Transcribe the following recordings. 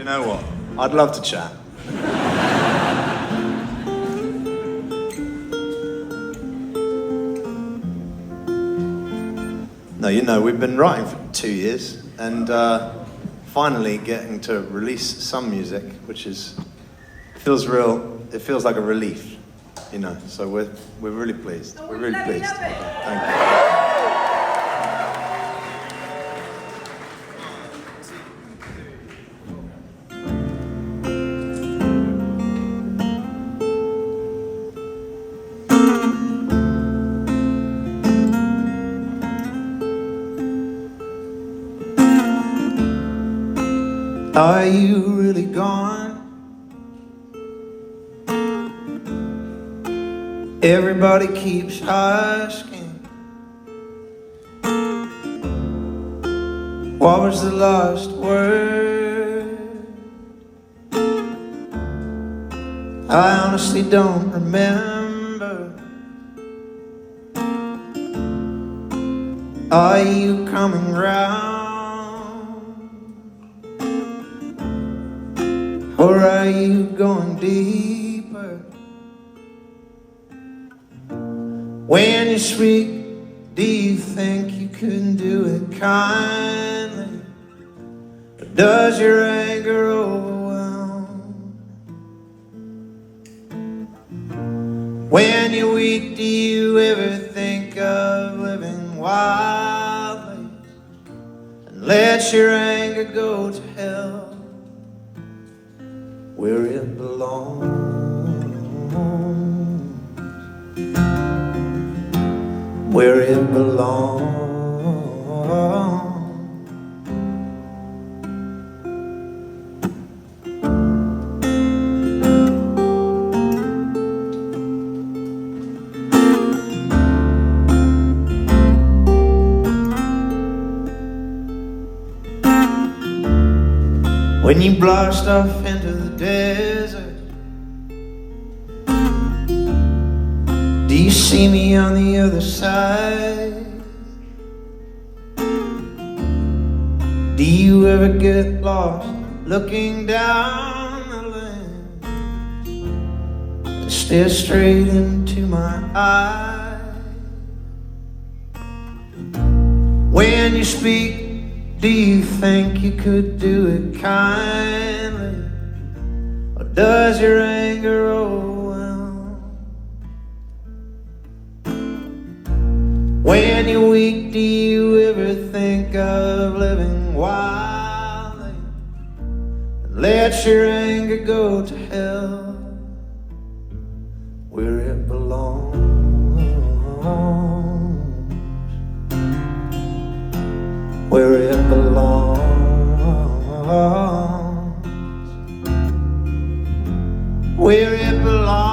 know what? I'd love to chat. No, you know, we've been writing for 2 years and finally getting to release some music, which feels real. It feels like a relief, you know. So we're really pleased. We're really pleased. Thank you. Are you really gone? Everybody keeps asking, what was the last word? I honestly don't remember. Are you coming round? Or are you going deeper? When you speak, do you think you can do it kindly? Or does your anger overwhelm? When you're weak, do you ever think of living wildly and let your anger go to hell? Where it belongs, where it belongs. When you blast off into the desert, do you see me on the other side? Do you ever get lost looking down the lane and stare straight into my eyes? When you speak, do you think you could do it kindly? Or does your anger overwhelm? When you're weak, do you ever think of living wildly and let your anger go to hell? Where it belongs, where it belongs, where it belongs.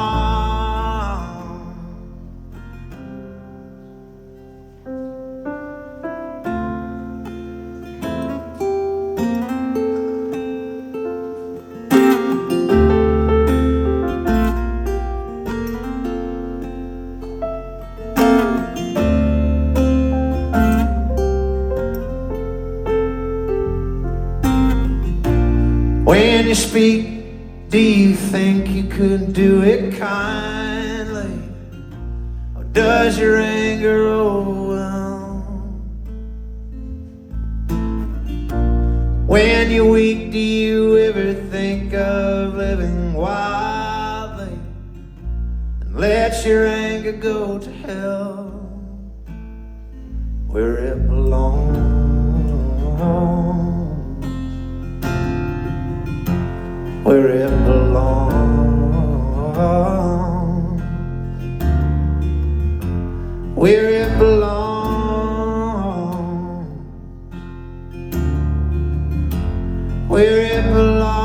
When you speak, do you think you could do it kindly? Or does your anger overwhelm? When you're weak, do you ever think of living wildly and let your anger go to hell? Where it belongs, where it belongs, where it belongs, where it belongs.